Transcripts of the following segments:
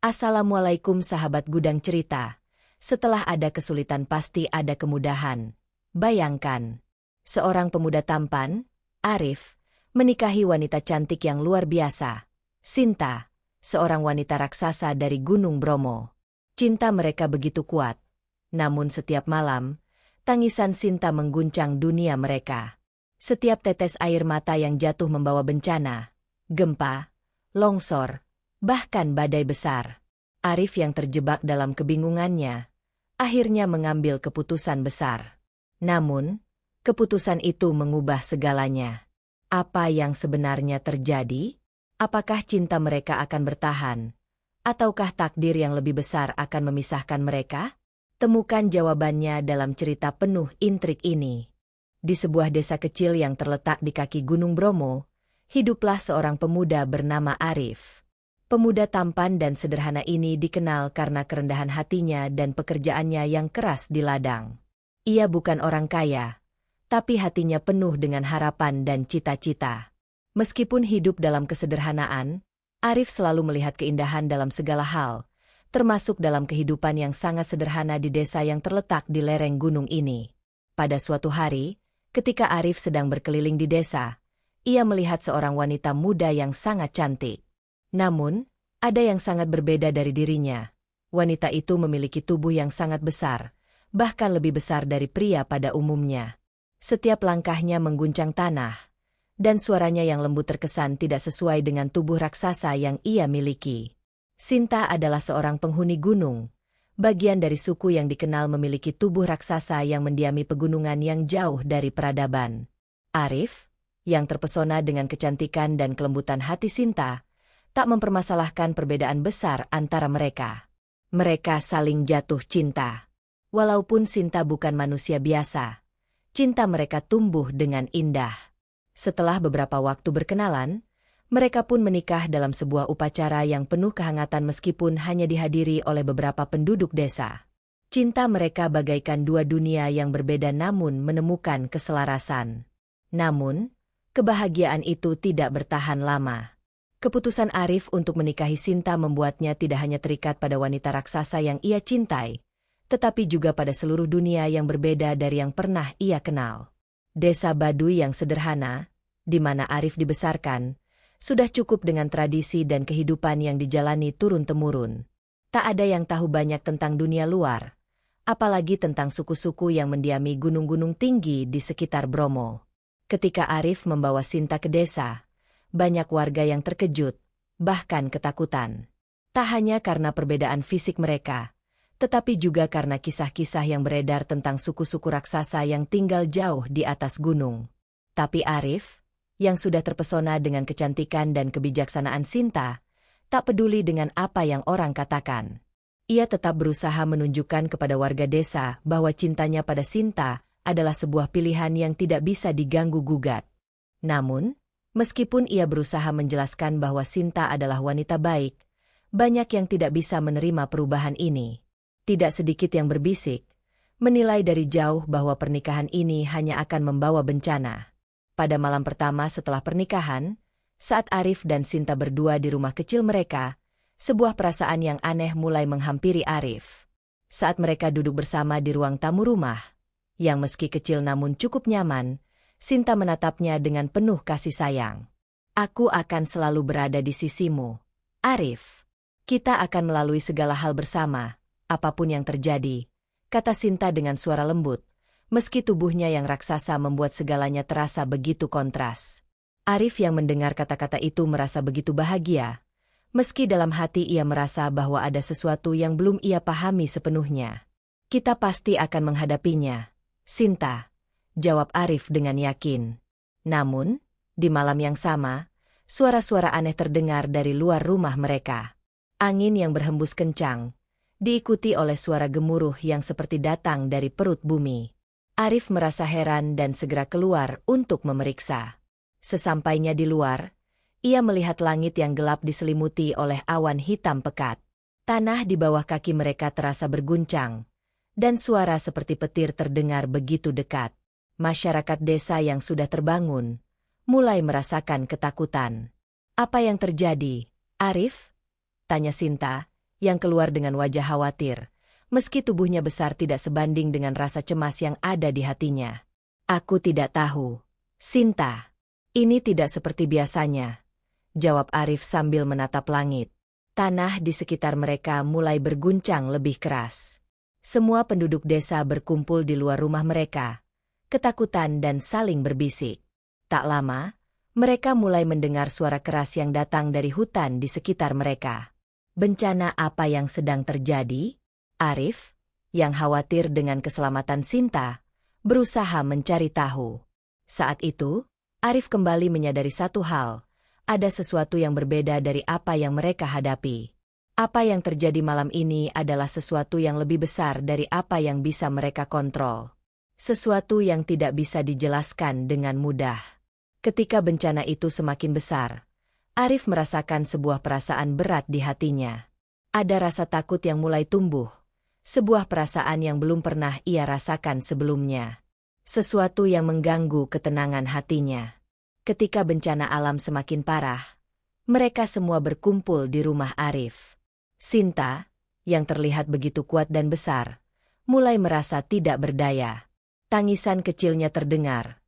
Assalamualaikum sahabat Gudang Cerita. Setelah ada kesulitan pasti ada kemudahan. Bayangkan, seorang pemuda tampan, Arif, menikahi wanita cantik yang luar biasa. Sinta, seorang wanita raksasa dari Gunung Bromo. Cinta mereka begitu kuat. Namun setiap malam, tangisan Sinta mengguncang dunia mereka. Setiap tetes air mata yang jatuh membawa bencana, gempa, longsor, bahkan badai besar. Arif yang terjebak dalam kebingungannya, akhirnya mengambil keputusan besar. Namun, keputusan itu mengubah segalanya. Apa yang sebenarnya terjadi? Apakah cinta mereka akan bertahan? Ataukah takdir yang lebih besar akan memisahkan mereka? Temukan jawabannya dalam cerita penuh intrik ini. Di sebuah desa kecil yang terletak di kaki Gunung Bromo, hiduplah seorang pemuda bernama Arif. Pemuda tampan dan sederhana ini dikenal karena kerendahan hatinya dan pekerjaannya yang keras di ladang. Ia bukan orang kaya, tapi hatinya penuh dengan harapan dan cita-cita. Meskipun hidup dalam kesederhanaan, Arif selalu melihat keindahan dalam segala hal, termasuk dalam kehidupan yang sangat sederhana di desa yang terletak di lereng gunung ini. Pada suatu hari, ketika Arif sedang berkeliling di desa, ia melihat seorang wanita muda yang sangat cantik. Namun, ada yang sangat berbeda dari dirinya. Wanita itu memiliki tubuh yang sangat besar, bahkan lebih besar dari pria pada umumnya. Setiap langkahnya mengguncang tanah, dan suaranya yang lembut terkesan tidak sesuai dengan tubuh raksasa yang ia miliki. Sinta adalah seorang penghuni gunung, bagian dari suku yang dikenal memiliki tubuh raksasa yang mendiami pegunungan yang jauh dari peradaban. Arif, yang terpesona dengan kecantikan dan kelembutan hati Sinta, tak mempermasalahkan perbedaan besar antara mereka. Mereka saling jatuh cinta. Walaupun Sinta bukan manusia biasa, cinta mereka tumbuh dengan indah. Setelah beberapa waktu berkenalan, mereka pun menikah dalam sebuah upacara yang penuh kehangatan meskipun hanya dihadiri oleh beberapa penduduk desa. Cinta mereka bagaikan dua dunia yang berbeda namun menemukan keselarasan. Namun, kebahagiaan itu tidak bertahan lama. Keputusan Arif untuk menikahi Sinta membuatnya tidak hanya terikat pada wanita raksasa yang ia cintai, tetapi juga pada seluruh dunia yang berbeda dari yang pernah ia kenal. Desa Baduy yang sederhana, di mana Arif dibesarkan, sudah cukup dengan tradisi dan kehidupan yang dijalani turun-temurun. Tak ada yang tahu banyak tentang dunia luar, apalagi tentang suku-suku yang mendiami gunung-gunung tinggi di sekitar Bromo. Ketika Arif membawa Sinta ke desa, banyak warga yang terkejut, bahkan ketakutan. Tak hanya karena perbedaan fisik mereka, tetapi juga karena kisah-kisah yang beredar tentang suku-suku raksasa yang tinggal jauh di atas gunung. Tapi Arif, yang sudah terpesona dengan kecantikan dan kebijaksanaan Sinta, tak peduli dengan apa yang orang katakan. Ia tetap berusaha menunjukkan kepada warga desa bahwa cintanya pada Sinta adalah sebuah pilihan yang tidak bisa diganggu-gugat. Namun, meskipun ia berusaha menjelaskan bahwa Sinta adalah wanita baik, banyak yang tidak bisa menerima perubahan ini. Tidak sedikit yang berbisik, menilai dari jauh bahwa pernikahan ini hanya akan membawa bencana. Pada malam pertama setelah pernikahan, saat Arif dan Sinta berdua di rumah kecil mereka, sebuah perasaan yang aneh mulai menghampiri Arif. Saat mereka duduk bersama di ruang tamu rumah, yang meski kecil namun cukup nyaman, Sinta menatapnya dengan penuh kasih sayang. "Aku akan selalu berada di sisimu, Arif. Kita akan melalui segala hal bersama, apapun yang terjadi," kata Sinta dengan suara lembut, meski tubuhnya yang raksasa membuat segalanya terasa begitu kontras. Arif yang mendengar kata-kata itu merasa begitu bahagia, meski dalam hati ia merasa bahwa ada sesuatu yang belum ia pahami sepenuhnya. "Kita pasti akan menghadapinya, Sinta," jawab Arif dengan yakin. Namun, di malam yang sama, suara-suara aneh terdengar dari luar rumah mereka. Angin yang berhembus kencang, diikuti oleh suara gemuruh yang seperti datang dari perut bumi. Arif merasa heran dan segera keluar untuk memeriksa. Sesampainya di luar, ia melihat langit yang gelap diselimuti oleh awan hitam pekat. Tanah di bawah kaki mereka terasa berguncang, dan suara seperti petir terdengar begitu dekat. Masyarakat desa yang sudah terbangun mulai merasakan ketakutan. "Apa yang terjadi, Arif?" tanya Sinta, yang keluar dengan wajah khawatir, meski tubuhnya besar tidak sebanding dengan rasa cemas yang ada di hatinya. Aku tidak tahu, Sinta. Ini tidak seperti biasanya, jawab Arif sambil menatap langit. Tanah di sekitar mereka mulai berguncang lebih keras. Semua penduduk desa berkumpul di luar rumah mereka, ketakutan dan saling berbisik. Tak lama, mereka mulai mendengar suara keras yang datang dari hutan di sekitar mereka. Bencana apa yang sedang terjadi? Arif, yang khawatir dengan keselamatan Sinta, berusaha mencari tahu. Saat itu, Arif kembali menyadari satu hal, ada sesuatu yang berbeda dari apa yang mereka hadapi. Apa yang terjadi malam ini adalah sesuatu yang lebih besar dari apa yang bisa mereka kontrol. Sesuatu yang tidak bisa dijelaskan dengan mudah. Ketika bencana itu semakin besar, Arif merasakan sebuah perasaan berat di hatinya. Ada rasa takut yang mulai tumbuh, sebuah perasaan yang belum pernah ia rasakan sebelumnya. Sesuatu yang mengganggu ketenangan hatinya. Ketika bencana alam semakin parah, mereka semua berkumpul di rumah Arif. Sinta, yang terlihat begitu kuat dan besar, mulai merasa tidak berdaya. Tangisan kecilnya terdengar,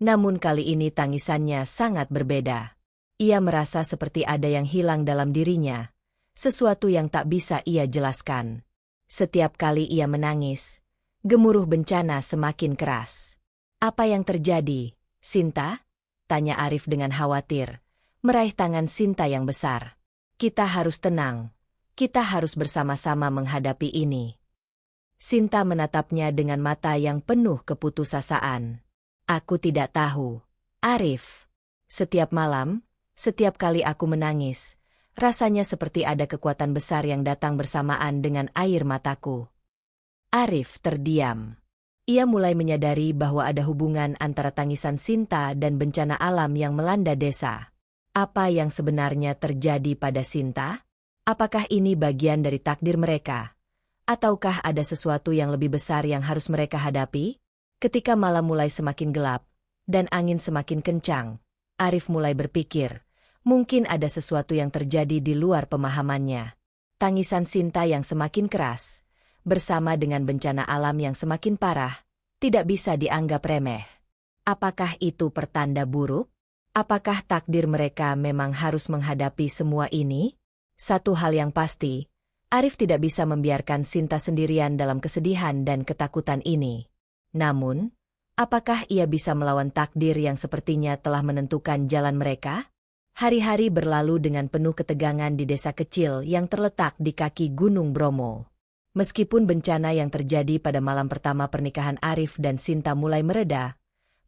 namun kali ini tangisannya sangat berbeda. Ia merasa seperti ada yang hilang dalam dirinya, sesuatu yang tak bisa ia jelaskan. Setiap kali ia menangis, gemuruh bencana semakin keras. Apa yang terjadi, Sinta? Tanya Arif dengan khawatir, meraih tangan Sinta yang besar. Kita harus tenang. Kita harus bersama-sama menghadapi ini. Sinta menatapnya dengan mata yang penuh keputusasaan. Aku tidak tahu, Arif. Setiap malam, setiap kali aku menangis, rasanya seperti ada kekuatan besar yang datang bersamaan dengan air mataku. Arif terdiam. Ia mulai menyadari bahwa ada hubungan antara tangisan Sinta dan bencana alam yang melanda desa. Apa yang sebenarnya terjadi pada Sinta? Apakah ini bagian dari takdir mereka? Ataukah ada sesuatu yang lebih besar yang harus mereka hadapi? Ketika malam mulai semakin gelap, dan angin semakin kencang, Arif mulai berpikir, mungkin ada sesuatu yang terjadi di luar pemahamannya. Tangisan Sinta yang semakin keras, bersama dengan bencana alam yang semakin parah, tidak bisa dianggap remeh. Apakah itu pertanda buruk? Apakah takdir mereka memang harus menghadapi semua ini? Satu hal yang pasti, Arif tidak bisa membiarkan Sinta sendirian dalam kesedihan dan ketakutan ini. Namun, apakah ia bisa melawan takdir yang sepertinya telah menentukan jalan mereka? Hari-hari berlalu dengan penuh ketegangan di desa kecil yang terletak di kaki Gunung Bromo. Meskipun bencana yang terjadi pada malam pertama pernikahan Arif dan Sinta mulai mereda,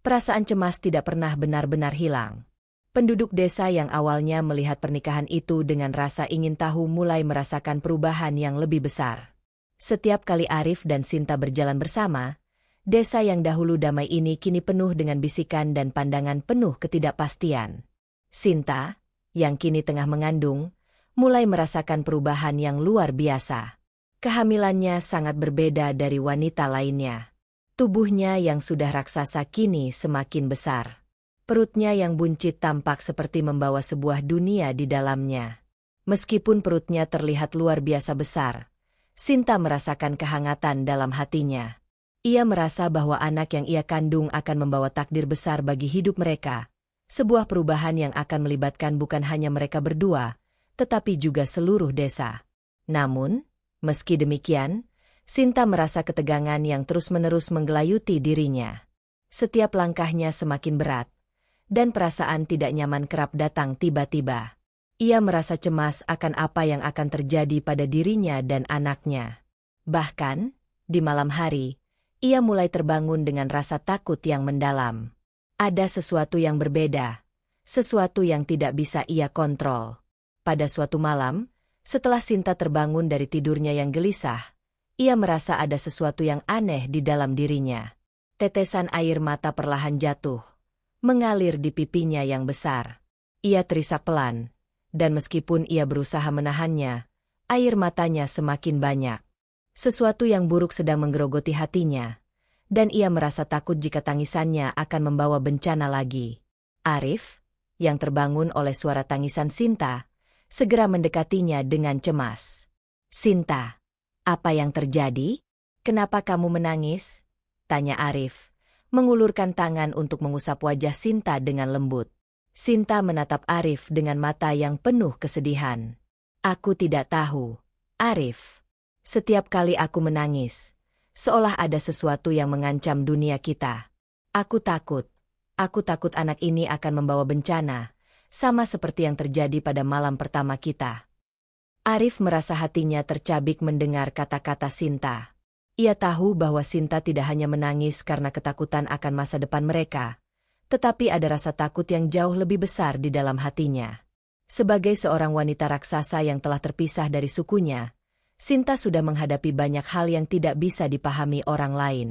perasaan cemas tidak pernah benar-benar hilang. Penduduk desa yang awalnya melihat pernikahan itu dengan rasa ingin tahu mulai merasakan perubahan yang lebih besar. Setiap kali Arif dan Sinta berjalan bersama, desa yang dahulu damai ini kini penuh dengan bisikan dan pandangan penuh ketidakpastian. Sinta, yang kini tengah mengandung, mulai merasakan perubahan yang luar biasa. Kehamilannya sangat berbeda dari wanita lainnya. Tubuhnya yang sudah raksasa kini semakin besar. Perutnya yang buncit tampak seperti membawa sebuah dunia di dalamnya. Meskipun perutnya terlihat luar biasa besar, Sinta merasakan kehangatan dalam hatinya. Ia merasa bahwa anak yang ia kandung akan membawa takdir besar bagi hidup mereka. Sebuah perubahan yang akan melibatkan bukan hanya mereka berdua, tetapi juga seluruh desa. Namun, meski demikian, Sinta merasa ketegangan yang terus-menerus menggelayuti dirinya. Setiap langkahnya semakin berat, dan perasaan tidak nyaman kerap datang tiba-tiba. Ia merasa cemas akan apa yang akan terjadi pada dirinya dan anaknya. Bahkan, di malam hari, ia mulai terbangun dengan rasa takut yang mendalam. Ada sesuatu yang berbeda, sesuatu yang tidak bisa ia kontrol. Pada suatu malam, setelah Sinta terbangun dari tidurnya yang gelisah, ia merasa ada sesuatu yang aneh di dalam dirinya. Tetesan air mata perlahan jatuh, mengalir di pipinya yang besar. Ia terisak pelan, dan meskipun ia berusaha menahannya, air matanya semakin banyak. Sesuatu yang buruk sedang menggerogoti hatinya, dan ia merasa takut jika tangisannya akan membawa bencana lagi. Arif, yang terbangun oleh suara tangisan Sinta, segera mendekatinya dengan cemas. Sinta, apa yang terjadi? Kenapa kamu menangis? Tanya Arif, mengulurkan tangan untuk mengusap wajah Sinta dengan lembut. Sinta menatap Arif dengan mata yang penuh kesedihan. Aku tidak tahu, Arif. Setiap kali aku menangis, seolah ada sesuatu yang mengancam dunia kita. Aku takut anak ini akan membawa bencana, sama seperti yang terjadi pada malam pertama kita. Arif merasa hatinya tercabik mendengar kata-kata Sinta. Ia tahu bahwa Sinta tidak hanya menangis karena ketakutan akan masa depan mereka, tetapi ada rasa takut yang jauh lebih besar di dalam hatinya. Sebagai seorang wanita raksasa yang telah terpisah dari sukunya, Sinta sudah menghadapi banyak hal yang tidak bisa dipahami orang lain.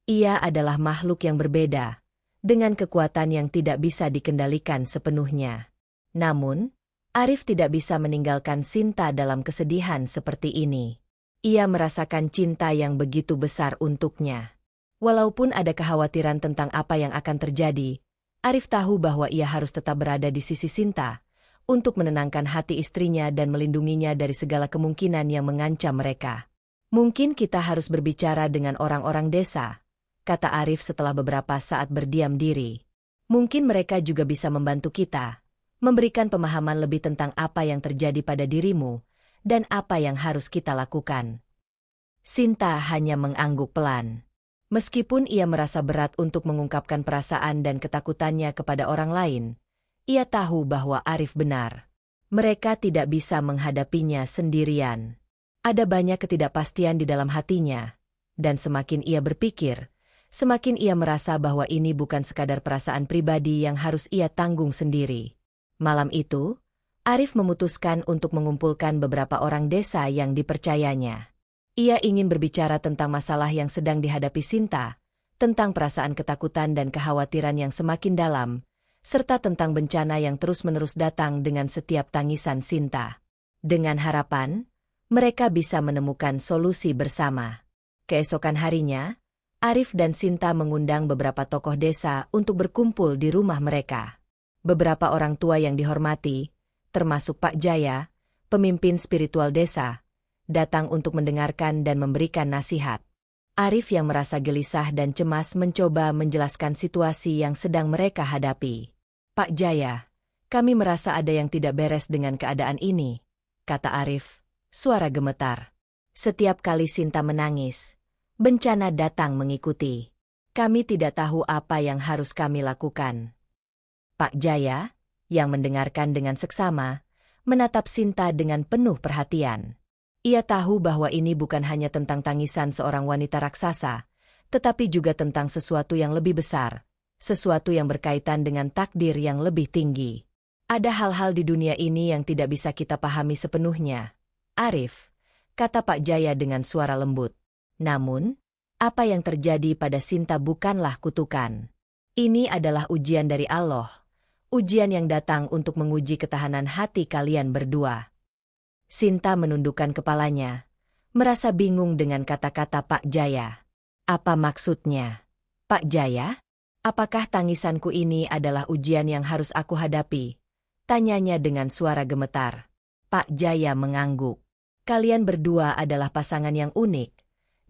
Ia adalah makhluk yang berbeda, dengan kekuatan yang tidak bisa dikendalikan sepenuhnya. Namun, Arif tidak bisa meninggalkan Sinta dalam kesedihan seperti ini. Ia merasakan cinta yang begitu besar untuknya. Walaupun ada kekhawatiran tentang apa yang akan terjadi, Arif tahu bahwa ia harus tetap berada di sisi Sinta untuk menenangkan hati istrinya dan melindunginya dari segala kemungkinan yang mengancam mereka. Mungkin kita harus berbicara dengan orang-orang desa, kata Arif setelah beberapa saat berdiam diri. Mungkin mereka juga bisa membantu kita, memberikan pemahaman lebih tentang apa yang terjadi pada dirimu, dan apa yang harus kita lakukan. Sinta hanya mengangguk pelan. Meskipun ia merasa berat untuk mengungkapkan perasaan dan ketakutannya kepada orang lain, ia tahu bahwa Arif benar. Mereka tidak bisa menghadapinya sendirian. Ada banyak ketidakpastian di dalam hatinya, dan semakin ia berpikir, semakin ia merasa bahwa ini bukan sekadar perasaan pribadi yang harus ia tanggung sendiri. Malam itu, Arif memutuskan untuk mengumpulkan beberapa orang desa yang dipercayanya. Ia ingin berbicara tentang masalah yang sedang dihadapi Sinta, tentang perasaan ketakutan dan kekhawatiran yang semakin dalam, serta tentang bencana yang terus-menerus datang dengan setiap tangisan Sinta. Dengan harapan, mereka bisa menemukan solusi bersama. Keesokan harinya, Arif dan Sinta mengundang beberapa tokoh desa untuk berkumpul di rumah mereka. Beberapa orang tua yang dihormati, termasuk Pak Jaya, pemimpin spiritual desa, datang untuk mendengarkan dan memberikan nasihat. Arif yang merasa gelisah dan cemas mencoba menjelaskan situasi yang sedang mereka hadapi. Pak Jaya, kami merasa ada yang tidak beres dengan keadaan ini, kata Arif, suara gemetar. Setiap kali Sinta menangis, bencana datang mengikuti. Kami tidak tahu apa yang harus kami lakukan. Pak Jaya, yang mendengarkan dengan seksama, menatap Sinta dengan penuh perhatian. Ia tahu bahwa ini bukan hanya tentang tangisan seorang wanita raksasa, tetapi juga tentang sesuatu yang lebih besar, sesuatu yang berkaitan dengan takdir yang lebih tinggi. Ada hal-hal di dunia ini yang tidak bisa kita pahami sepenuhnya, Arif, kata Pak Jaya dengan suara lembut. Namun, apa yang terjadi pada Sinta bukanlah kutukan. Ini adalah ujian dari Allah. Ujian yang datang untuk menguji ketahanan hati kalian berdua. Sinta menundukkan kepalanya, merasa bingung dengan kata-kata Pak Jaya. Apa maksudnya? Pak Jaya? Apakah tangisanku ini adalah ujian yang harus aku hadapi? Tanyanya dengan suara gemetar. Pak Jaya mengangguk. Kalian berdua adalah pasangan yang unik,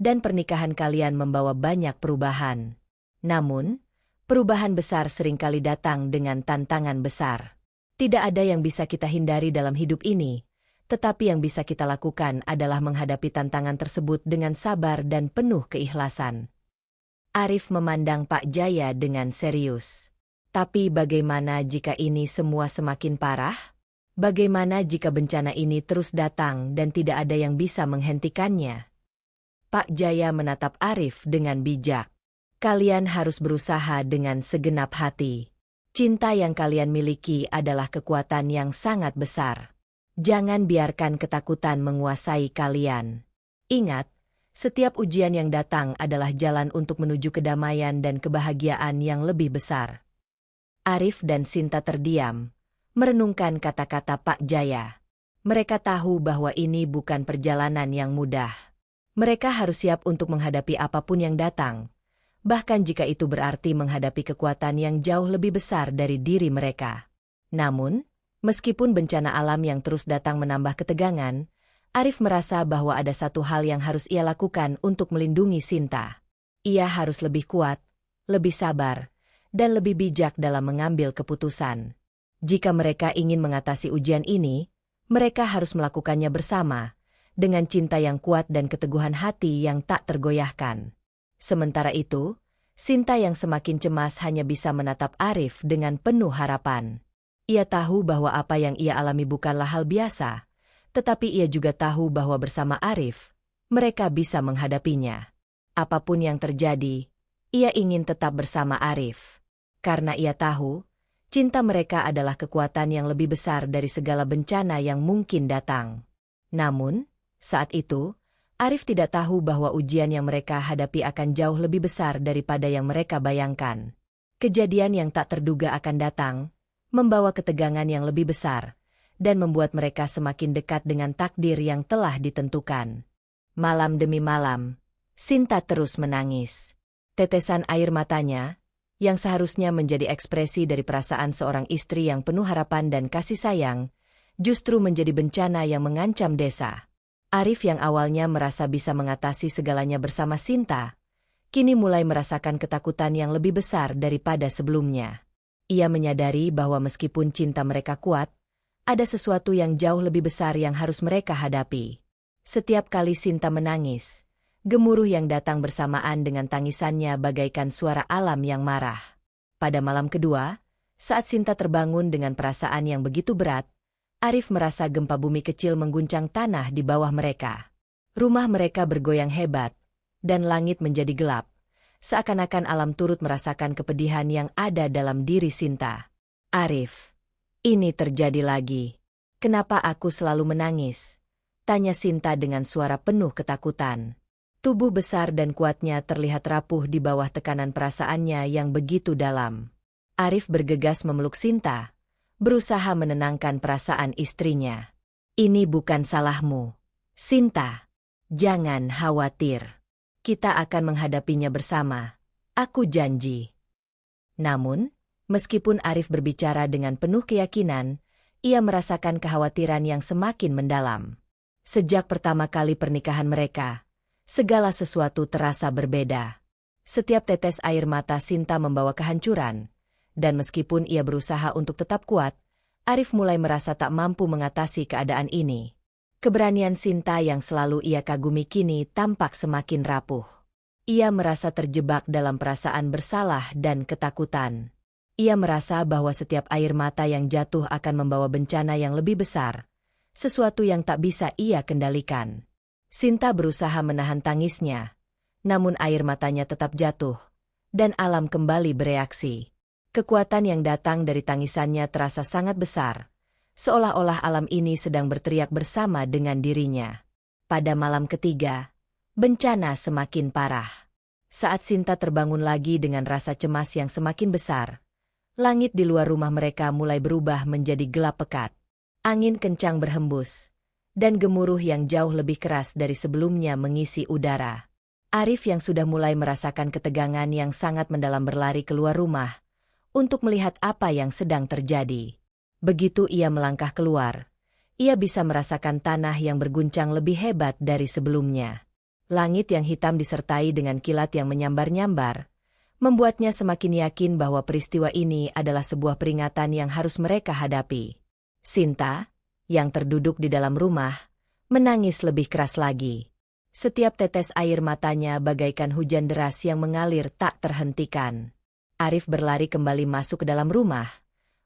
dan pernikahan kalian membawa banyak perubahan. Namun, perubahan besar seringkali datang dengan tantangan besar. Tidak ada yang bisa kita hindari dalam hidup ini, tetapi yang bisa kita lakukan adalah menghadapi tantangan tersebut dengan sabar dan penuh keikhlasan. Arif memandang Pak Jaya dengan serius. Tapi bagaimana jika ini semua semakin parah? Bagaimana jika bencana ini terus datang dan tidak ada yang bisa menghentikannya? Pak Jaya menatap Arif dengan bijak. Kalian harus berusaha dengan segenap hati. Cinta yang kalian miliki adalah kekuatan yang sangat besar. Jangan biarkan ketakutan menguasai kalian. Ingat, setiap ujian yang datang adalah jalan untuk menuju kedamaian dan kebahagiaan yang lebih besar. Arif dan Sinta terdiam, merenungkan kata-kata Pak Jaya. Mereka tahu bahwa ini bukan perjalanan yang mudah. Mereka harus siap untuk menghadapi apapun yang datang, bahkan jika itu berarti menghadapi kekuatan yang jauh lebih besar dari diri mereka. Namun, meskipun bencana alam yang terus datang menambah ketegangan, Arif merasa bahwa ada satu hal yang harus ia lakukan untuk melindungi Sinta. Ia harus lebih kuat, lebih sabar, dan lebih bijak dalam mengambil keputusan. Jika mereka ingin mengatasi ujian ini, mereka harus melakukannya bersama, dengan cinta yang kuat dan keteguhan hati yang tak tergoyahkan. Sementara itu, Sinta yang semakin cemas hanya bisa menatap Arif dengan penuh harapan. Ia tahu bahwa apa yang ia alami bukanlah hal biasa, tetapi ia juga tahu bahwa bersama Arif, mereka bisa menghadapinya. Apapun yang terjadi, ia ingin tetap bersama Arif. Karena ia tahu, cinta mereka adalah kekuatan yang lebih besar dari segala bencana yang mungkin datang. Namun, saat itu, Arif tidak tahu bahwa ujian yang mereka hadapi akan jauh lebih besar daripada yang mereka bayangkan. Kejadian yang tak terduga akan datang, membawa ketegangan yang lebih besar, dan membuat mereka semakin dekat dengan takdir yang telah ditentukan. Malam demi malam, Sinta terus menangis. Tetesan air matanya, yang seharusnya menjadi ekspresi dari perasaan seorang istri yang penuh harapan dan kasih sayang, justru menjadi bencana yang mengancam desa. Arif yang awalnya merasa bisa mengatasi segalanya bersama Sinta, kini mulai merasakan ketakutan yang lebih besar daripada sebelumnya. Ia menyadari bahwa meskipun cinta mereka kuat, ada sesuatu yang jauh lebih besar yang harus mereka hadapi. Setiap kali Sinta menangis, gemuruh yang datang bersamaan dengan tangisannya bagaikan suara alam yang marah. Pada malam kedua, saat Sinta terbangun dengan perasaan yang begitu berat, Arif merasa gempa bumi kecil mengguncang tanah di bawah mereka. Rumah mereka bergoyang hebat, dan langit menjadi gelap, seakan-akan alam turut merasakan kepedihan yang ada dalam diri Sinta. Arif, ini terjadi lagi. Kenapa aku selalu menangis? Tanya Sinta dengan suara penuh ketakutan. Tubuh besar dan kuatnya terlihat rapuh di bawah tekanan perasaannya yang begitu dalam. Arif bergegas memeluk Sinta, berusaha menenangkan perasaan istrinya. Ini bukan salahmu, Sinta. Jangan khawatir. Kita akan menghadapinya bersama. Aku janji. Namun, meskipun Arif berbicara dengan penuh keyakinan, ia merasakan kekhawatiran yang semakin mendalam. Sejak pertama kali pernikahan mereka, segala sesuatu terasa berbeda. Setiap tetes air mata Sinta membawa kehancuran, dan meskipun ia berusaha untuk tetap kuat, Arif mulai merasa tak mampu mengatasi keadaan ini. Keberanian Sinta yang selalu ia kagumi kini tampak semakin rapuh. Ia merasa terjebak dalam perasaan bersalah dan ketakutan. Ia merasa bahwa setiap air mata yang jatuh akan membawa bencana yang lebih besar, sesuatu yang tak bisa ia kendalikan. Sinta berusaha menahan tangisnya, namun air matanya tetap jatuh, dan alam kembali bereaksi. Kekuatan yang datang dari tangisannya terasa sangat besar, seolah-olah alam ini sedang berteriak bersama dengan dirinya. Pada malam ketiga, bencana semakin parah. Saat Sinta terbangun lagi dengan rasa cemas yang semakin besar, langit di luar rumah mereka mulai berubah menjadi gelap pekat. Angin kencang berhembus, dan gemuruh yang jauh lebih keras dari sebelumnya mengisi udara. Arif yang sudah mulai merasakan ketegangan yang sangat mendalam berlari keluar rumah untuk melihat apa yang sedang terjadi. Begitu ia melangkah keluar, ia bisa merasakan tanah yang berguncang lebih hebat dari sebelumnya. Langit yang hitam disertai dengan kilat yang menyambar-nyambar, membuatnya semakin yakin bahwa peristiwa ini adalah sebuah peringatan yang harus mereka hadapi. Sinta, yang terduduk di dalam rumah, menangis lebih keras lagi. Setiap tetes air matanya bagaikan hujan deras yang mengalir tak terhentikan. Arif berlari kembali masuk ke dalam rumah,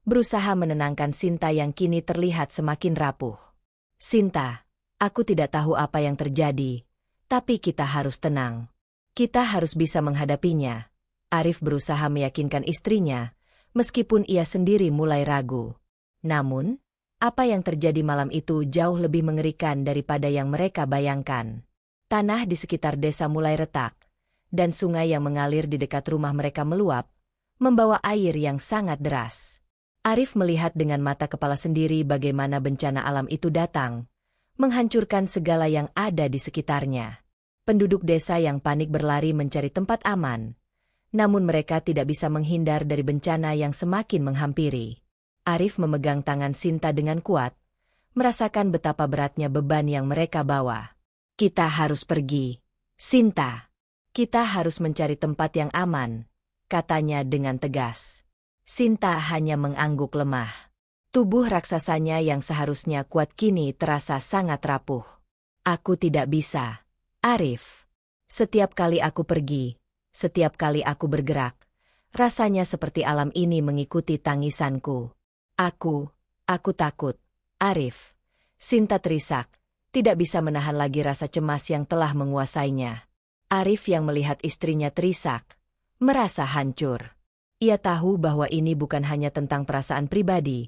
berusaha menenangkan Sinta yang kini terlihat semakin rapuh. Sinta, aku tidak tahu apa yang terjadi, tapi kita harus tenang. Kita harus bisa menghadapinya. Arif berusaha meyakinkan istrinya, meskipun ia sendiri mulai ragu. Namun, apa yang terjadi malam itu jauh lebih mengerikan daripada yang mereka bayangkan. Tanah di sekitar desa mulai retak, dan sungai yang mengalir di dekat rumah mereka meluap, membawa air yang sangat deras. Arif melihat dengan mata kepala sendiri bagaimana bencana alam itu datang, menghancurkan segala yang ada di sekitarnya. Penduduk desa yang panik berlari mencari tempat aman, namun mereka tidak bisa menghindar dari bencana yang semakin menghampiri. Arif memegang tangan Sinta dengan kuat, merasakan betapa beratnya beban yang mereka bawa. Kita harus pergi, Sinta. Kita harus mencari tempat yang aman, katanya dengan tegas. Sinta hanya mengangguk lemah. Tubuh raksasanya yang seharusnya kuat kini terasa sangat rapuh. Aku tidak bisa, Arif. Setiap kali aku pergi, setiap kali aku bergerak, rasanya seperti alam ini mengikuti tangisanku. Aku takut, Arif. Sinta terisak, tidak bisa menahan lagi rasa cemas yang telah menguasainya. Arif yang melihat istrinya terisak, merasa hancur. Ia tahu bahwa ini bukan hanya tentang perasaan pribadi,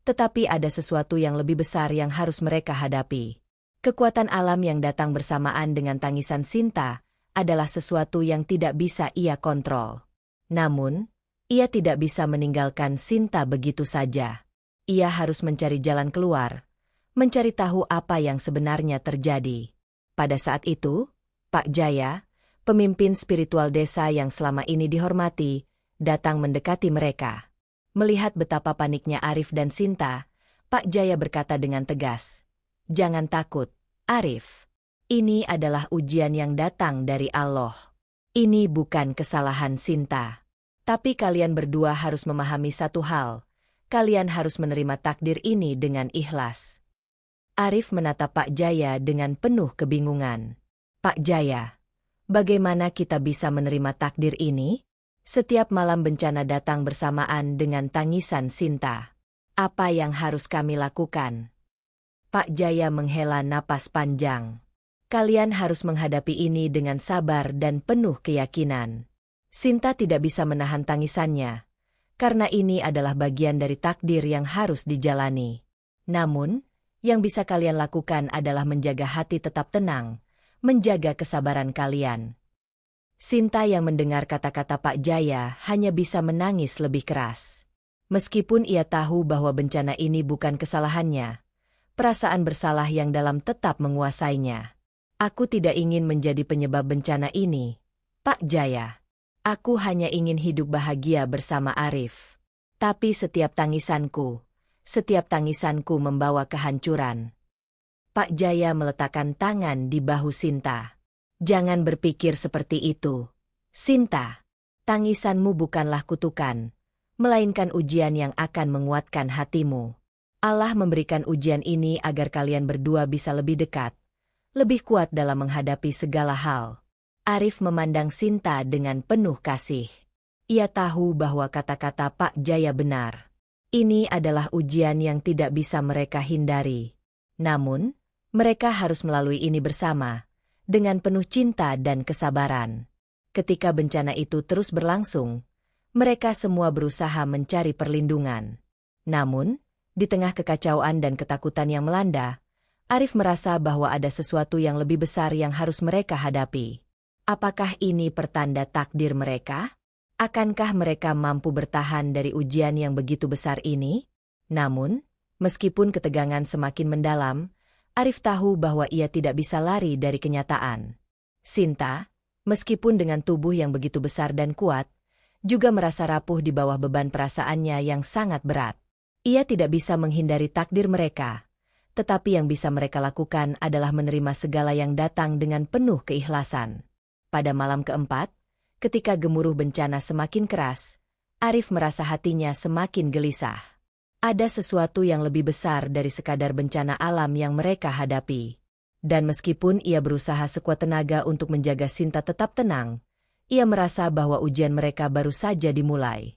tetapi ada sesuatu yang lebih besar yang harus mereka hadapi. Kekuatan alam yang datang bersamaan dengan tangisan Sinta adalah sesuatu yang tidak bisa ia kontrol. Namun, ia tidak bisa meninggalkan Sinta begitu saja. Ia harus mencari jalan keluar, mencari tahu apa yang sebenarnya terjadi. Pada saat itu, Pak Jaya, pemimpin spiritual desa yang selama ini dihormati, datang mendekati mereka. Melihat betapa paniknya Arif dan Sinta, Pak Jaya berkata dengan tegas, "Jangan takut, Arif. Ini adalah ujian yang datang dari Allah. Ini bukan kesalahan Sinta. Tapi kalian berdua harus memahami satu hal. Kalian harus menerima takdir ini dengan ikhlas." Arif menatap Pak Jaya dengan penuh kebingungan. "Pak Jaya, bagaimana kita bisa menerima takdir ini? Setiap malam bencana datang bersamaan dengan tangisan Sinta. Apa yang harus kami lakukan?" Pak Jaya menghela napas panjang. "Kalian harus menghadapi ini dengan sabar dan penuh keyakinan. Sinta tidak bisa menahan tangisannya, karena ini adalah bagian dari takdir yang harus dijalani. Namun, yang bisa kalian lakukan adalah menjaga hati tetap tenang, menjaga kesabaran kalian." Sinta yang mendengar kata-kata Pak Jaya hanya bisa menangis lebih keras. Meskipun ia tahu bahwa bencana ini bukan kesalahannya, perasaan bersalah yang dalam tetap menguasainya. "Aku tidak ingin menjadi penyebab bencana ini, Pak Jaya. Aku hanya ingin hidup bahagia bersama Arif. Tapi setiap tangisanku membawa kehancuran." Pak Jaya meletakkan tangan di bahu Sinta. "Jangan berpikir seperti itu, Sinta. Tangisanmu bukanlah kutukan, melainkan ujian yang akan menguatkan hatimu. Allah memberikan ujian ini agar kalian berdua bisa lebih dekat, lebih kuat dalam menghadapi segala hal." Arif memandang Sinta dengan penuh kasih. Ia tahu bahwa kata-kata Pak Jaya benar. Ini adalah ujian yang tidak bisa mereka hindari. Namun, mereka harus melalui ini bersama, dengan penuh cinta dan kesabaran. Ketika bencana itu terus berlangsung, mereka semua berusaha mencari perlindungan. Namun, di tengah kekacauan dan ketakutan yang melanda, Arif merasa bahwa ada sesuatu yang lebih besar yang harus mereka hadapi. Apakah ini pertanda takdir mereka? Akankah mereka mampu bertahan dari ujian yang begitu besar ini? Namun, meskipun ketegangan semakin mendalam, Arif tahu bahwa ia tidak bisa lari dari kenyataan. Sinta, meskipun dengan tubuh yang begitu besar dan kuat, juga merasa rapuh di bawah beban perasaannya yang sangat berat. Ia tidak bisa menghindari takdir mereka, tetapi yang bisa mereka lakukan adalah menerima segala yang datang dengan penuh keikhlasan. Pada malam keempat, ketika gemuruh bencana semakin keras, Arif merasa hatinya semakin gelisah. Ada sesuatu yang lebih besar dari sekadar bencana alam yang mereka hadapi. Dan meskipun ia berusaha sekuat tenaga untuk menjaga Sinta tetap tenang, ia merasa bahwa ujian mereka baru saja dimulai.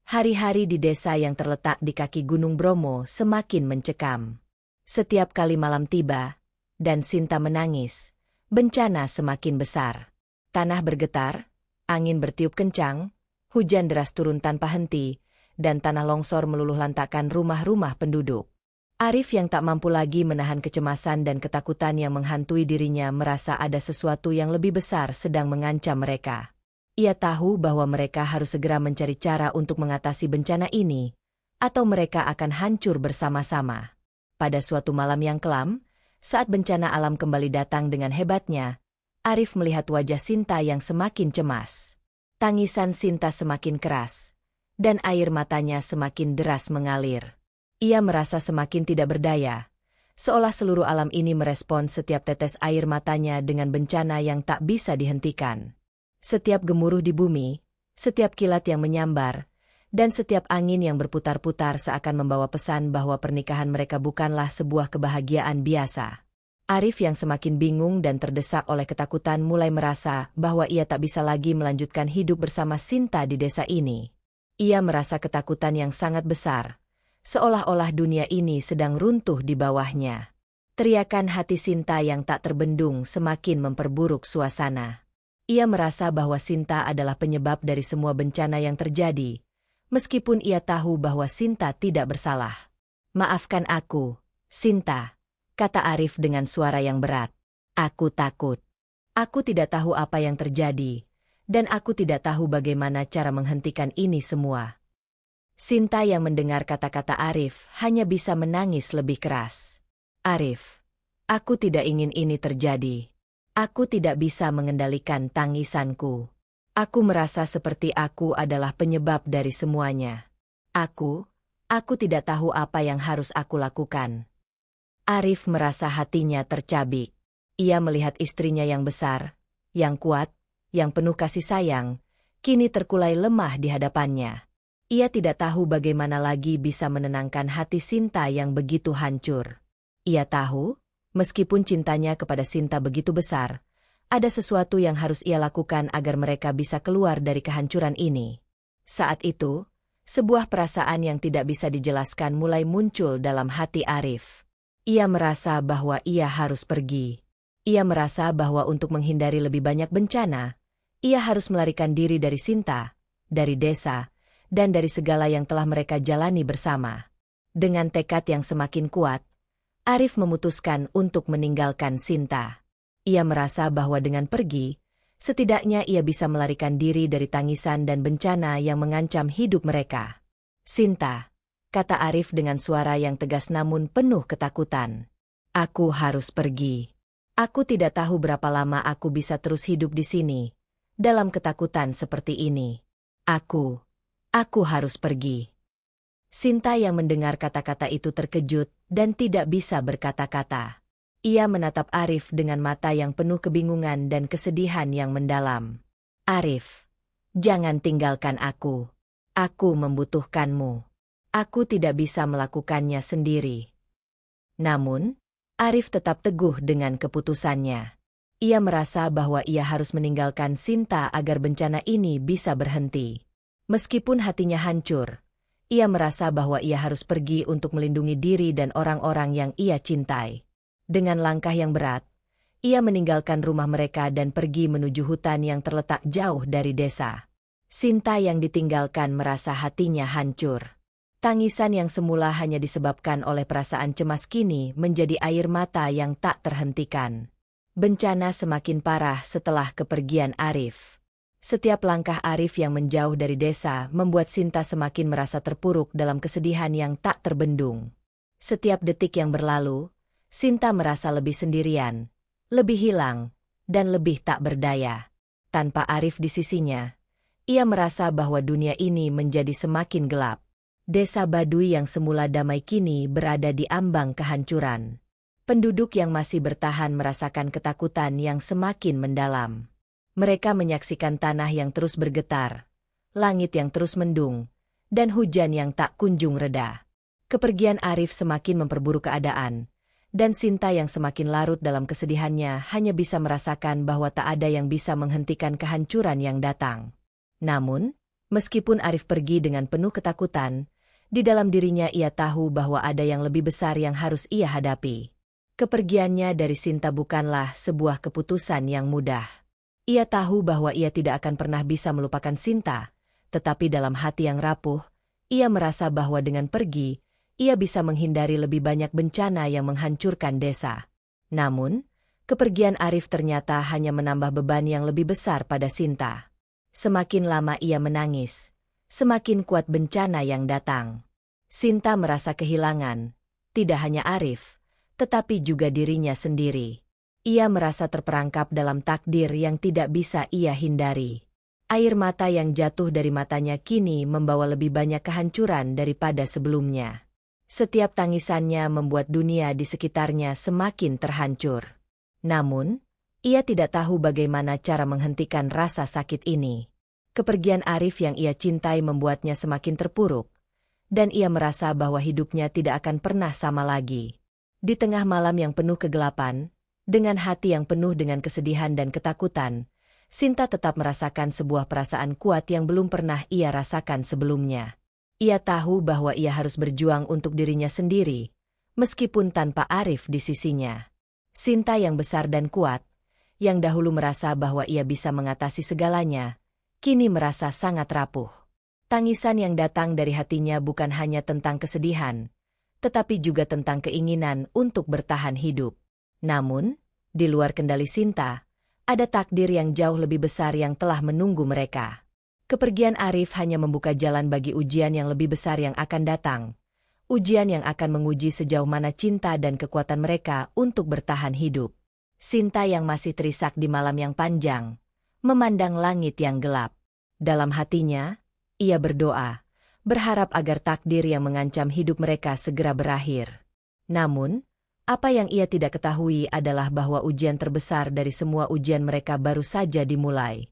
Hari-hari di desa yang terletak di kaki Gunung Bromo semakin mencekam. Setiap kali malam tiba, dan Sinta menangis, bencana semakin besar. Tanah bergetar, angin bertiup kencang, hujan deras turun tanpa henti, dan tanah longsor meluluh lantakkan rumah-rumah penduduk. Arif yang tak mampu lagi menahan kecemasan dan ketakutan yang menghantui dirinya merasa ada sesuatu yang lebih besar sedang mengancam mereka. Ia tahu bahwa mereka harus segera mencari cara untuk mengatasi bencana ini, atau mereka akan hancur bersama-sama. Pada suatu malam yang kelam, saat bencana alam kembali datang dengan hebatnya, Arif melihat wajah Sinta yang semakin cemas. Tangisan Sinta semakin keras, dan air matanya semakin deras mengalir. Ia merasa semakin tidak berdaya, Seolah seluruh alam ini merespons setiap tetes air matanya dengan bencana yang tak bisa dihentikan. Setiap gemuruh di bumi, setiap kilat yang menyambar, dan setiap angin yang berputar-putar seakan membawa pesan bahwa pernikahan mereka bukanlah sebuah kebahagiaan biasa. Arif yang semakin bingung dan terdesak oleh ketakutan mulai merasa bahwa ia tak bisa lagi melanjutkan hidup bersama Sinta di desa ini. Ia merasa ketakutan yang sangat besar, seolah-olah dunia ini sedang runtuh di bawahnya. Teriakan hati Sinta yang tak terbendung semakin memperburuk suasana. Ia merasa bahwa Sinta adalah penyebab dari semua bencana yang terjadi, meskipun ia tahu bahwa Sinta tidak bersalah. "Maafkan aku, Sinta," kata Arif dengan suara yang berat. "Aku takut. Aku tidak tahu apa yang terjadi, dan aku tidak tahu bagaimana cara menghentikan ini semua." Sinta yang mendengar kata-kata Arif hanya bisa menangis lebih keras. "Arif, aku tidak ingin ini terjadi. Aku tidak bisa mengendalikan tangisanku. Aku merasa seperti aku adalah penyebab dari semuanya. Aku tidak tahu apa yang harus aku lakukan." Arif merasa hatinya tercabik. Ia melihat istrinya yang besar, yang kuat, yang penuh kasih sayang, kini terkulai lemah di hadapannya. Ia tidak tahu bagaimana lagi bisa menenangkan hati Sinta yang begitu hancur. Ia tahu, meskipun cintanya kepada Sinta begitu besar, ada sesuatu yang harus ia lakukan agar mereka bisa keluar dari kehancuran ini. Saat itu, sebuah perasaan yang tidak bisa dijelaskan mulai muncul dalam hati Arif. Ia merasa bahwa ia harus pergi. Ia merasa bahwa untuk menghindari lebih banyak bencana, ia harus melarikan diri dari Sinta, dari desa, dan dari segala yang telah mereka jalani bersama. Dengan tekad yang semakin kuat, Arif memutuskan untuk meninggalkan Sinta. Ia merasa bahwa dengan pergi, setidaknya ia bisa melarikan diri dari tangisan dan bencana yang mengancam hidup mereka. "Sinta," kata Arif dengan suara yang tegas namun penuh ketakutan. "Aku harus pergi. Aku tidak tahu berapa lama aku bisa terus hidup di sini, dalam ketakutan seperti ini. Aku harus pergi." Sinta yang mendengar kata-kata itu terkejut dan tidak bisa berkata-kata. Ia menatap Arif dengan mata yang penuh kebingungan dan kesedihan yang mendalam. "Arif, jangan tinggalkan aku. Aku membutuhkanmu. Aku tidak bisa melakukannya sendiri." Namun, Arif tetap teguh dengan keputusannya. Ia merasa bahwa ia harus meninggalkan Sinta agar bencana ini bisa berhenti. Meskipun hatinya hancur, ia merasa bahwa ia harus pergi untuk melindungi diri dan orang-orang yang ia cintai. Dengan langkah yang berat, ia meninggalkan rumah mereka dan pergi menuju hutan yang terletak jauh dari desa. Sinta yang ditinggalkan merasa hatinya hancur. Tangisan yang semula hanya disebabkan oleh perasaan cemas kini menjadi air mata yang tak terhentikan. Bencana semakin parah setelah kepergian Arif. Setiap langkah Arif yang menjauh dari desa membuat Sinta semakin merasa terpuruk dalam kesedihan yang tak terbendung. Setiap detik yang berlalu, Sinta merasa lebih sendirian, lebih hilang, dan lebih tak berdaya. Tanpa Arif di sisinya, ia merasa bahwa dunia ini menjadi semakin gelap. Desa Baduy yang semula damai kini berada di ambang kehancuran. Penduduk yang masih bertahan merasakan ketakutan yang semakin mendalam. Mereka menyaksikan tanah yang terus bergetar, langit yang terus mendung, dan hujan yang tak kunjung reda. Kepergian Arif semakin memperburuk keadaan, dan Sinta yang semakin larut dalam kesedihannya hanya bisa merasakan bahwa tak ada yang bisa menghentikan kehancuran yang datang. Namun, meskipun Arif pergi dengan penuh ketakutan, di dalam dirinya ia tahu bahwa ada yang lebih besar yang harus ia hadapi. Kepergiannya dari Sinta bukanlah sebuah keputusan yang mudah. Ia tahu bahwa ia tidak akan pernah bisa melupakan Sinta, tetapi dalam hati yang rapuh, ia merasa bahwa dengan pergi, ia bisa menghindari lebih banyak bencana yang menghancurkan desa. Namun, kepergian Arif ternyata hanya menambah beban yang lebih besar pada Sinta. Semakin lama ia menangis, semakin kuat bencana yang datang. Sinta merasa kehilangan, tidak hanya Arif, tetapi juga dirinya sendiri. Ia merasa terperangkap dalam takdir yang tidak bisa ia hindari. Air mata yang jatuh dari matanya kini membawa lebih banyak kehancuran daripada sebelumnya. Setiap tangisannya membuat dunia di sekitarnya semakin terhancur. Namun, ia tidak tahu bagaimana cara menghentikan rasa sakit ini. Kepergian Arif yang ia cintai membuatnya semakin terpuruk, dan ia merasa bahwa hidupnya tidak akan pernah sama lagi. Di tengah malam yang penuh kegelapan, dengan hati yang penuh dengan kesedihan dan ketakutan, Sinta tetap merasakan sebuah perasaan kuat yang belum pernah ia rasakan sebelumnya. Ia tahu bahwa ia harus berjuang untuk dirinya sendiri, meskipun tanpa Arif di sisinya. Sinta yang besar dan kuat, yang dahulu merasa bahwa ia bisa mengatasi segalanya, kini merasa sangat rapuh. Tangisan yang datang dari hatinya bukan hanya tentang kesedihan, tetapi juga tentang keinginan untuk bertahan hidup. Namun, di luar kendali Sinta, ada takdir yang jauh lebih besar yang telah menunggu mereka. Kepergian Arif hanya membuka jalan bagi ujian yang lebih besar yang akan datang. Ujian yang akan menguji sejauh mana cinta dan kekuatan mereka untuk bertahan hidup. Sinta yang masih terisak di malam yang panjang, memandang langit yang gelap. Dalam hatinya, ia berdoa, berharap agar takdir yang mengancam hidup mereka segera berakhir. Namun, apa yang ia tidak ketahui adalah bahwa ujian terbesar dari semua ujian mereka baru saja dimulai.